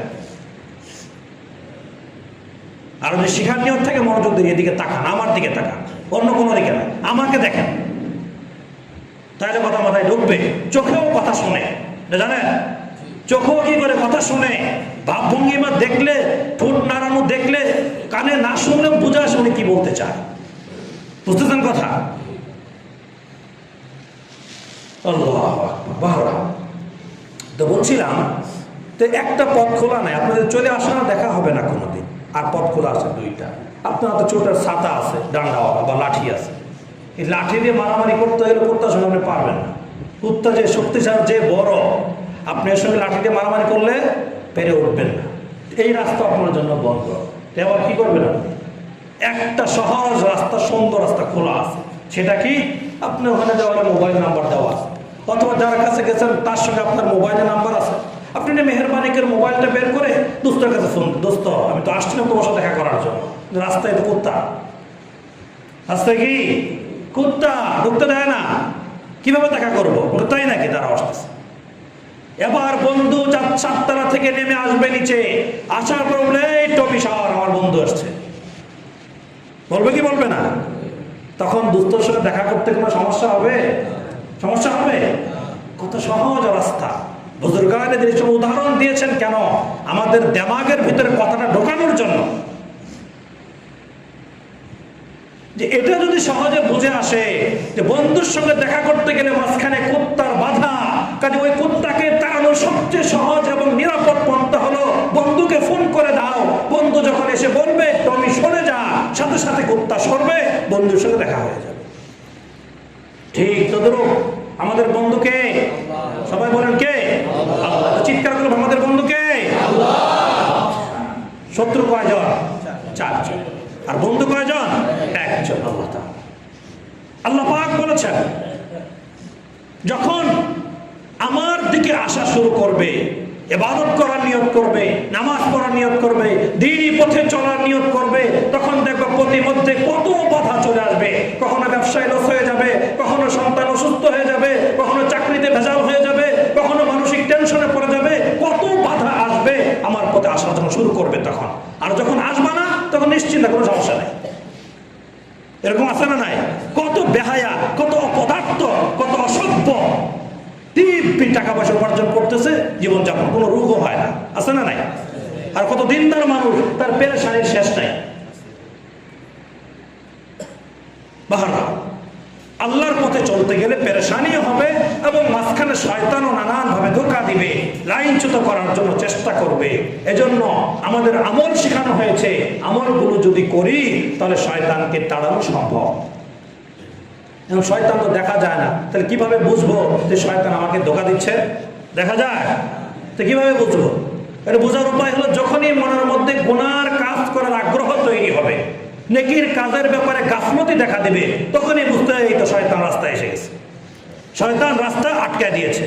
[SPEAKER 1] আর যদি শিখার নিয়ত থেকে মনোযোগ দিয়ে এদিকে তাকান, আমার দিকে তাকান, অন্য কোনো দিকে না, আমাকে দেখেন, তাহলে কথা মাথায় ঢুকবে। চোখেও কথা শুনে, জানেন চোখেও কি করে কথা শুনে, ভাবভঙ্গিমা দেখলে, ঠোঁট নাড়ানো দেখলে, কানে না শুনলেও বোঝা শুনে কি বলতে চায়। বুঝতেছেন কথা? আল্লাহু আকবার। তো বলছিলাম, তো একটা পথ খোলা নাই, আপনাদের চলে আসা না, দেখা হবে না কোনোদিন। আর পথ খোলা আছে 2টা। আপনার তো ছোটার ছাতা আছে, ডান্ডাওয়ালা বা লাঠি আছে, এই লাঠি দিয়ে মারামারি করতে গেলে কুত্তার সঙ্গে আপনি পারবেন না। কুত্তা যে শক্তিশালী, যে বড়, আপনি এর সঙ্গে লাঠি দিয়ে মারামারি করলে পেরে উঠবেন না। এই রাস্তা আপনার জন্য বন্ধ। এবার কি করবেন আপনি? একটা সহজ রাস্তা, সুন্দর রাস্তা খোলা আছে। সেটা কি? আপনি ওখানে যাওয়ার মোবাইল নাম্বার দেওয়া আছে, অথবা যার কাছে গেছেন তার সঙ্গে আপনার মোবাইলের নাম্বার আছে। আপনি মেহেরবানি করে মোবাইলটা বের করে দোস্তের কাছে ফোন, দোস্ত আমি তো আসছিলাম তোমার সাথে দেখা করার জন্য, রাস্তায় তো কুত্তা, রাস্তায় কি কুত্তা ঢুকতে দেয় না, কিভাবে দেখা করবো? তাই নাকি? তারা আসতেছে। এবার বন্ধু 7 তলা থেকে নেমে আসবে নিচে, আসার পর বলে এই টমি সাওয়ার আমার বন্ধু আসছে, বলবে কি বলবে না? তখন দোস্তের সাথে দেখা করতে কোনো সমস্যা হবে? সমস্যা হবে? কত সহজ রাস্তা। বুজুর্গানে যেসব উদাহরণ দিয়েছেন কেন? আমাদের দেমাগের ভিতরে কথাটা ঢোকানোর জন্য, যে এটা যদি সহজে বুঝে আসে যে বন্ধুর সঙ্গে দেখা করতে গেলে মাঝখানে কুত্তার বাধা, কাজে ওই কুত্তাকে তাড়ানোর সবচেয়ে সহজ এবং নিরাপদ পন্থা হলো বন্ধুকে ফোন করে দাও। বন্ধু যখন এসে বলবে টমি সরে যা, সাথে সাথে কুত্তা সরবে, বন্ধুর সঙ্গে দেখা হয়ে যাবে। ঠিক তো
[SPEAKER 2] লোক? আমাদের বন্ধু কে? সবাই বলেন কে? আল্লাহ। চিৎকার করে আমাদের বন্ধু কে? আল্লাহ। শত্রু কয়জন? 4 জন। আর বন্ধু কয়জন? 1 জন, আল্লাহ তাআলা। আল্লাহ পাক বলেছেন, যখন আমার দিকে আসা শুরু করবে, ইবাদত করার নিয়ত করবে, নামাজ পড়ার নিয়ত করবে, দ্বীনি পথে চলার নিয়ত করবে, তখন দেখবে প্রতিমধ্যে কত বাধা চলে আসবে। কখনো ব্যবসায় লস হয়ে যাবে, কখনো সন্তান অসুস্থ হয়ে যাবে, কখনো চাকরিতে ভেজাল হয়ে যাবে, কখনো মানসিক টেনশনে পড়ে যাবে। কত বাধা আসবে আমার পথে আসা যখন শুরু করবে তখন। আর যখন আসবে না তখন নিশ্চিন্ত, কোনো সমস্যা নেই। এরকম আছে না নাই? কত বেহায়া, কত অপদার্থ, কত অসভ্য দিব্যি টাকা পয়সা উপার্জন করতেছে, জীবনযাপন কোনো রোগও হয় না, আছে না নাই? আর কত দিনদার মানুষ, তার পেরেশানির শেষ নাই। বাহারা আল্লাহর পথে চলতে গেলে পেরেশানিও হবে এবং মাঝখানে শয়তানও নানান ভাবে ধোঁকা দিবে, লাইনচ্যুত করার জন্য চেষ্টা করবে। এজন্য আমাদের আমল শেখানো হয়েছে, আমলগুলো যদি করি তাহলে শয়তানকে তাড়ানো সম্ভব। এবং শয়তান তো দেখা যায় না, তাহলে কিভাবে বুঝবো যে শয়তান আমাকে ধোঁকা দিচ্ছে? দেখা যায় তো কিভাবে বুঝবো? এটা বোঝার উপায় হলো, যখনই মনের মধ্যে গুনার কাজ করার আগ্রহ তৈরি হবে, নেকির কাজের ব্যাপারে গাফলতি দেখা দিবে, তখনই বুঝতে হয় এই তো শয়তান রাস্তায় এসে গেছে, শয়তান রাস্তা আটকে দিয়েছে।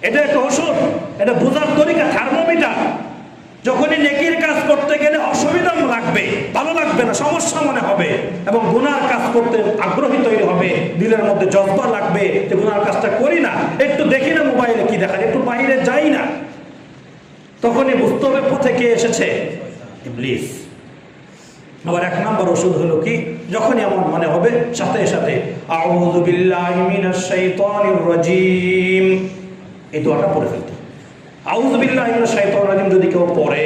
[SPEAKER 2] এটা একটা ওষুধ, এটা বোঝার তরিকা, থার্মোমিটার। যখনই নেকির কাজ করতে গেলে অসুবিধা লাগবে, ভালো লাগবে না, সমস্যা মনে হবে এবং গুনার কাজ করতে আগ্রহী তৈরি হবে, দিলের মধ্যে জজ্বা লাগবে যে গুনার কাজটা করি না, একটু দেখি না মোবাইলে কি দেখা, একটু বাইরে যাই না, তখনই বুঝতে হবে পথে কে এসেছে? ইবলিস। আবার 1 নম্বর ওষুধ হলো কি? যখনই এমন মনে হবে সাথে সাথে আউযু বিল্লাহি মিনাশ শাইতানির রাজীম, এই দোয়াটা পড়ে ফেলতে। আউযু বিল্লাহি মিনাশ শাইতানির রাজীম যদি কেউ পড়ে,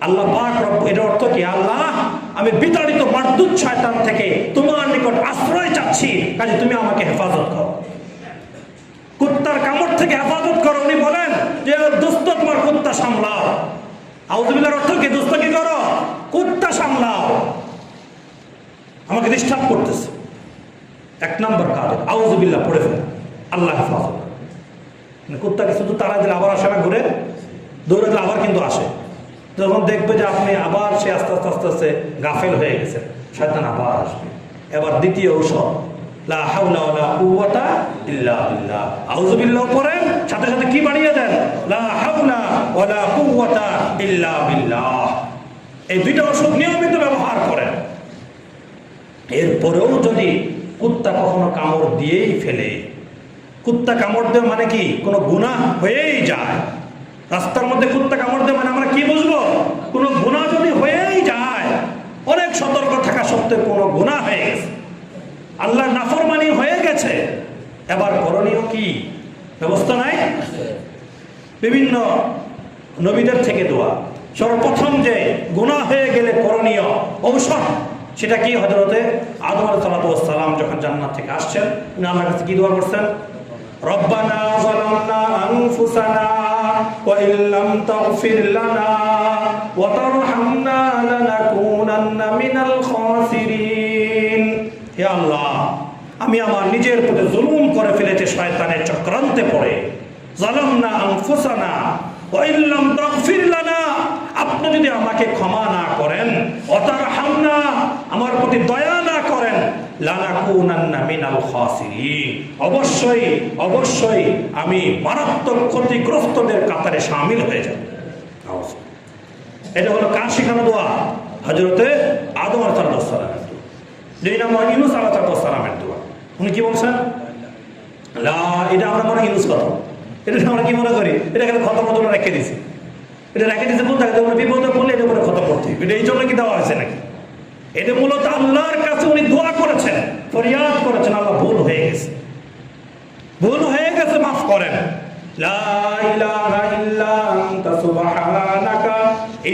[SPEAKER 2] আল্লাহ পাক রব্ব, এটার অর্থ কি? আল্লাহ, আমি বিতাড়িত মারদুদ শয়তান থেকে তোমার নিকট আশ্রয় চাচ্ছি, কাজে তুমি আমাকে হেফাজত করো। কুত্তার কামড় থেকে হেফাজত করো। উনি বলেন যে দোস্ত তোমার কুত্তা সামলাও। আউযু বিল্লাহর অর্থ কি? দোস্ত কি করো? কুত্তা সামলাও। আমাকে ডিস্টার্ব করতেছে। 1 নম্বর কাজ আউযু বিল্লাহ পড়ে ফেল, আল্লাহ হেফাজত। কুত্তাকে শুধু তাড়া দিলে আবার আসে না, ঘুরে দৌড়ে দিলে আবার কিন্তু আসে। যখন দেখবে যে আপনি আবার সে আস্তে আস্তে আস্তে আস্তে গাফেল হয়ে গেছে, শয়তান আবার আসবে। এবার দ্বিতীয় ঔষধ, লা হাওলা ওয়ালা কুওয়াতা ইল্লা বিল্লাহ। আউযু বিল্লাহ পড়েন, সাথে সাথে কি বাড়িয়ে দেন? লা হাওলা ওয়ালা কুওয়াতা ইল্লা বিল্লাহ। এই 2টা ওষুধ নিয়মিত ব্যবহার করেন। এরপরেও যদি কুত্তা কখনো কামড় দিয়েই ফেলে, কুত্তা কামড় দেয় মানে কি? কোনো গুনাহ হয়েই যায়। রাস্তার মধ্যে কুত্তা কামড় দেয় মানে আমরা কি বুঝবো? কোনো গুনাহ যদি হয়েই যায়, অনেক সতর্ক থাকা সত্ত্বেও কোনো গুনাহ হয়ে গেছে, আল্লাহর নাফরমানি হয়ে গেছে, এবার করণীয় কি? ব্যবস্থা নাই? বিভিন্ন নবীদের থেকে দোয়া। সর্বপ্রথম যে গুনাহ হয়ে গেলে করণীয় ঔষধ, সেটা কি? হযরতে আদম আলাইহিস সালাম যখন জান্নাত থেকে আসছেন, উনি আল্লাহর কাছে কি দোয়া করছেন? রব্বানা যালামনা আনফুসানা ওয়া ইল্লাম তাগফির লানা ওয়া তারহামনা লানাকুনান্না মিনাল খাসিরিন। হে আল্লাহ, আমি আমার নিজের প্রতি জুলুম করে ফেলেছি শয়তানের চক্রান্তে পড়ে। যালামনা আনফুসানা ওয়া ইল্লাম তাগফির লানা, আপনি যদি আমাকে ক্ষমা না করেন, ওয়া তারহামনা, আমার প্রতি দয়া না করেন, লানাকুনান্না মিনাল খাসিরিন, অবশ্যই অবশ্যই আমি মারাত্মক ক্ষতিগ্রস্তদের কাতারে শামিল হয়ে যাব। এটা হলো কার শেখানো দোয়া? হযরতে আদম আলাইহিস সালামের দোয়া। 2 নম্বর ইউনূস আলাইহিস সালামের দোয়া। উনি কি বলছেন? লা, এটা আমরা মনে ইউনূস কথা, এটা আমরা কি মনে করি? এটা কেন খতম মতো রেখে দিছি, এটা রেখে দিতে বলতে আমরা বিপদে পড়লে এটা করে খতম করতে, এটা এই জন্য কি দেওয়া হয়েছে নাকি? এটা মূলত আল্লাহর কাছে উনি দোয়া করেছেন, ফরিয়াদ করেছেন, আল্লাহ ভুল হয়ে গেছে, ভুল হয়ে গেছে, মাফ করেন। লা ইলাহা ইল্লা আনতা সুবহানাকা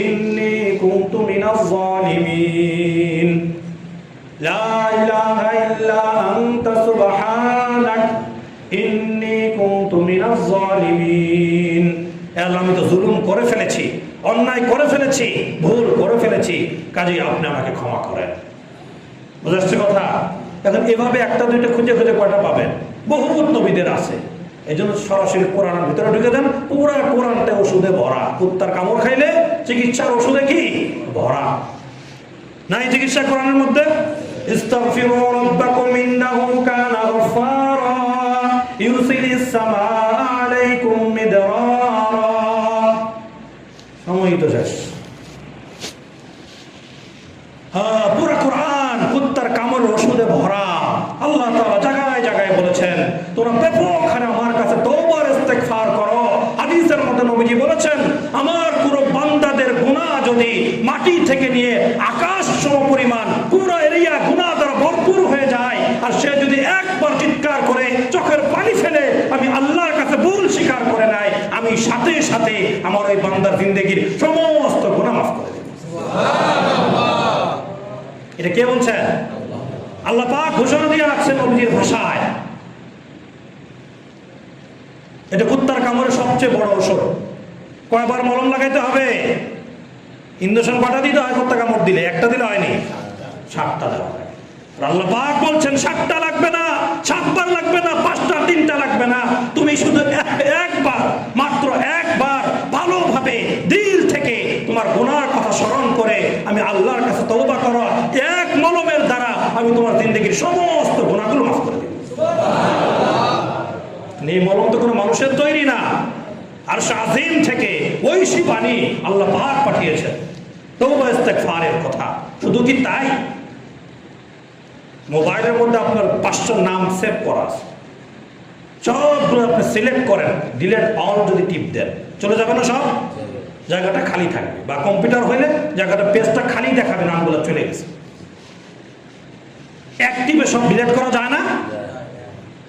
[SPEAKER 2] ইন্নী কুনতু মিনাজ জালিমিন। লা ইলাহা ইল্লা আনতা সুবহানাকা ইন্নী কুনতু মিনাজ জালিমিন। আল্লাহ, আমি তো জুলুম করে ফেলেছি, অন্যায় করে ফেলেছি, ভুল করে ফেলেছি, কাজেই আপনি আমাকে ক্ষমা করেন। বুঝতে কথা? এখন এভাবে 1টা 2টা খুঁজে খুঁজে কয়টা পাবেন? বহুত নবীদের আছে। এই জন্য সরাসরি কোরআনের ভিতরে ঢুকে দেন, পুরা কোরআনটা ওষুধে ভরা। কুত্তার কামড় খাইলে চিকিৎসার ওষুধে কি ভরা নাই? চিকিৎসা কোরআনের মধ্যে ইস্তাগফিরু রাব্বাকুম ইন্নাহু কানা গফফারা ইউরসিলিস সামাআ আলাইকুম মিদরারা। সময় তো শেষ। পুরা কোরআন কুত্তার কামড় ওষুধে ভরা। আল্লাহ তাআলা জায়গায় জায়গায় বলেছেন তোমরা ব্যাপক হারে আমার কাছে তওবার ইস্তিগফার করো। হাদিসের মধ্যে নবীজি বলেছেন আমার পুরো বান্দাদের গুনাহ যদি মাটি থেকে নিয়ে আকাশ সমপরিমাণ পুরো এরিয়া গুনাহ দ্বারা ভরপুর হয়ে যায়, আর সে যদি একবার চিৎকার করে চোখের পানি ফেলে আমি আল্লাহর কাছে ভুল স্বীকার করে নাই, আমি সাথে সাথে আমার ওই বান্দার জিন্দেগির সমস্ত গুনাহ মাফ করে দেব। এটা কে বলছেন? আল্লাহ পাক ঘোষণা দিয়ে রাখছেন নবীর ভাষায়। এটা কুত্তার কামড়ের সবচেয়ে বড় ঔষধ। কয়বার মলম লাগাইতে হবে? ইঞ্জেকশন কয়টা দিতে হয় কুত্তা কামড় দিলে? একটা দিলে হয়নি, 7টা দেওয়া হয়। আল্লাহ পাক বলছেন 7টা লাগবে না, 7 বার লাগবে না, 5টা 3টা লাগবে না, তুমি শুধু একবার, মাত্র একবার ভালোভাবে দিল থেকে তোমার গুনার কথা স্মরণ করে আমি আল্লাহর কাছে তওবা করো, এক মলমের দ্বারা আমি তোমার জিন্দেগির সমস্ত গুনাহগুলো মাফ করে দেব। এই মলম তো কোনো মানুষের তৈরি না, আর শাযিম থেকে ঐশী পানি আল্লাহ পাক পাঠিয়েছেন তওবা ইস্তিগফারের কথা। শুধু কি তাই? মোবাইলের মধ্যে আপনার 500 নাম সেভ করা আছে, সবগুলো আপনি সিলেক্ট করেন, ডিলিট অল যদি টিপ দেন চলে যাবে না? সব জায়গাটা খালি থাকবে। বা কম্পিউটার হইলে জায়গাটা পেজটা খালি দেখাবে, নামগুলো চলে গেছে। অ্যাক্টিভে সব ডিলিট করা যায় না?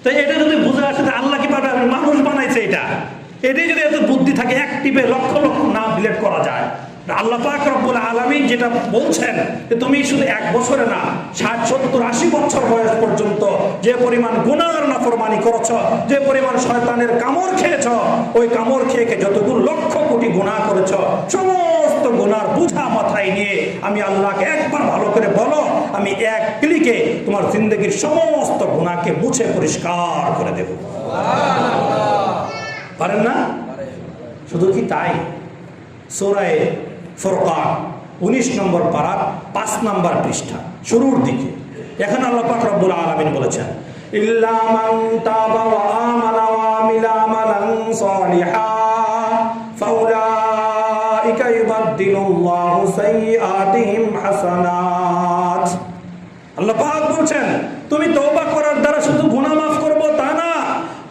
[SPEAKER 2] তো এটা যদি বুঝে আসে আল্লাহ কি পাবে, মানুষ বানাইছে এটা, এটাই যদি এত বুদ্ধি থাকে অ্যাক্টিভে লক্ষ লক্ষ নাম ডিলিট করা যায়। আল্লাহ পাক রব্বুল আলামিন যেটা বলছেন যে তুমি শুধু 1 বছরে না 60, 70, 80 বছর বয়স পর্যন্ত যে পরিমাণ গুনাহের নাফরমানি করেছ, যে পরিমাণ শয়তানের কামড় খেয়েছ, ওই কামড় খেয়ে যতগুলো লক্ষ কোটি গুনাহ করেছ, সমস্ত গুনার বোঝা মাথায় নিয়ে আমি আল্লাহকে একবার ভালো করে বলো, আমি এক ক্লিকে তোমার জিন্দেগির সমস্ত গুনাহকে মুছে পরিষ্কার করে দেব। পারেন না? শুধু কি তাই? সূরা ফুরকান 19 নম্বর পারা 5 নম্বর পৃষ্ঠা শুরুর দিকে এখন আল্লাহ পাক রব্বুল আলামিন বলেছেন ইল্লা মান তাবা ওয়া আমানা ওয়া আমিলা আমালান সালিহা ফাউলাইকা ইউবাদদিলুল্লাহু সাইয়্যাতিহিম হাসানাত। আল্লাহ পাক বলছেন তুমি তওবা করার দ্বারা শুধু গুনাহ মাফ করব তা না,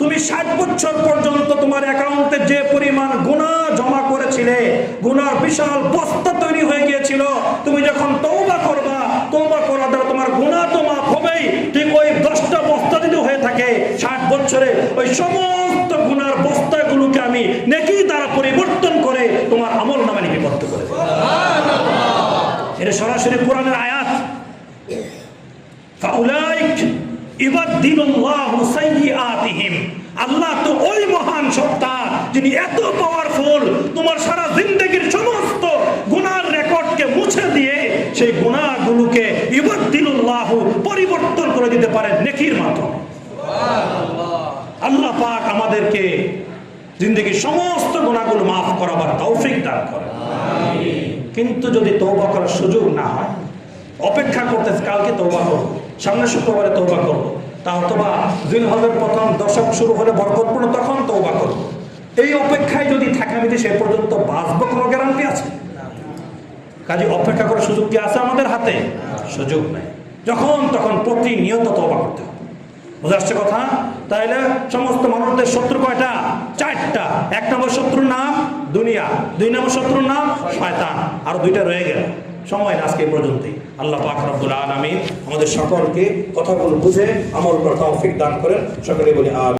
[SPEAKER 2] তুমি 60 বছর পর্যন্ত তোমার অ্যাকাউন্টে যে পরিমাণ গুনাহ জমা করেছিলে, গুনার বিশাল বস্তা তৈরি হয়ে গিয়েছিল, তুমি যখন তওবা করবা, তওবা করার দ্বারা তোমার গুনাহ তো মাফ হবেই, ঠিক ওই 10টা বস্তা যদি হয়ে থাকে 60 বছরে ওই সমস্ত গুনার বস্তাগুলোকে আমি নেকি দ্বারা পরিবর্তন করে তোমার আমল নামে লিপিবদ্ধ করে দেব। এটা সরাসরি কোরআনের আয়াত। ফাউলাইক ইউবাদদিলুল্লাহু সাইয়্যাতিহিম। আল্লাহ তো ওই মহান সত্তা যিনি এত পাওয়ারফুল, তোমার সারা জিন্দেগির সমস্ত গুনার রেকর্ডকে মুছে দিয়ে সেই গুনাহগুলোকে ইউবাদদিলুল্লাহু পরিবর্তন করে দিতে পারেন নেকির মাধ্যমে। আল্লাহ পাক আমাদেরকে জিন্দেগির সমস্ত গুনাহগুলো মাফ করাবার তৌফিক দান করেন। কিন্তু যদি তওবা করার সুযোগ না হয়, অপেক্ষা করতেছে কালকে তওবা করব, সামনের শুক্রবারে তওবা করব, তা অথবা জিলহজের প্রথম দশক শুরু হলে বরকতপূর্ণ তখন তওবা করব, এই অপেক্ষায় যদি থাকে আমি সে পর্যন্ত বাঁচবো, কোনো গ্যারান্টি আছে? কাজে অপেক্ষা করার সুযোগ কি আছে আমাদের হাতে? সুযোগ নেই। যখন তখন প্রতিনিয়ত তওবা করতে হবে। বুঝে আসছে কথা? তাইলে সমস্ত মানুষদের শত্রু কয়টা? 4টা। 1 নম্বর শত্রুর নাম দুনিয়া, 2 নম্বর শত্রুর নাম শয়তান, আর 2টা রয়ে গেল। সময় আজকে পর্যন্তই। আল্লাহ পাক রব্বুল আলামিন আমাদের সকলকে কথাগুলো বুঝে আমল করার তৌফিক দান করেন। সকলে বলি আমিন।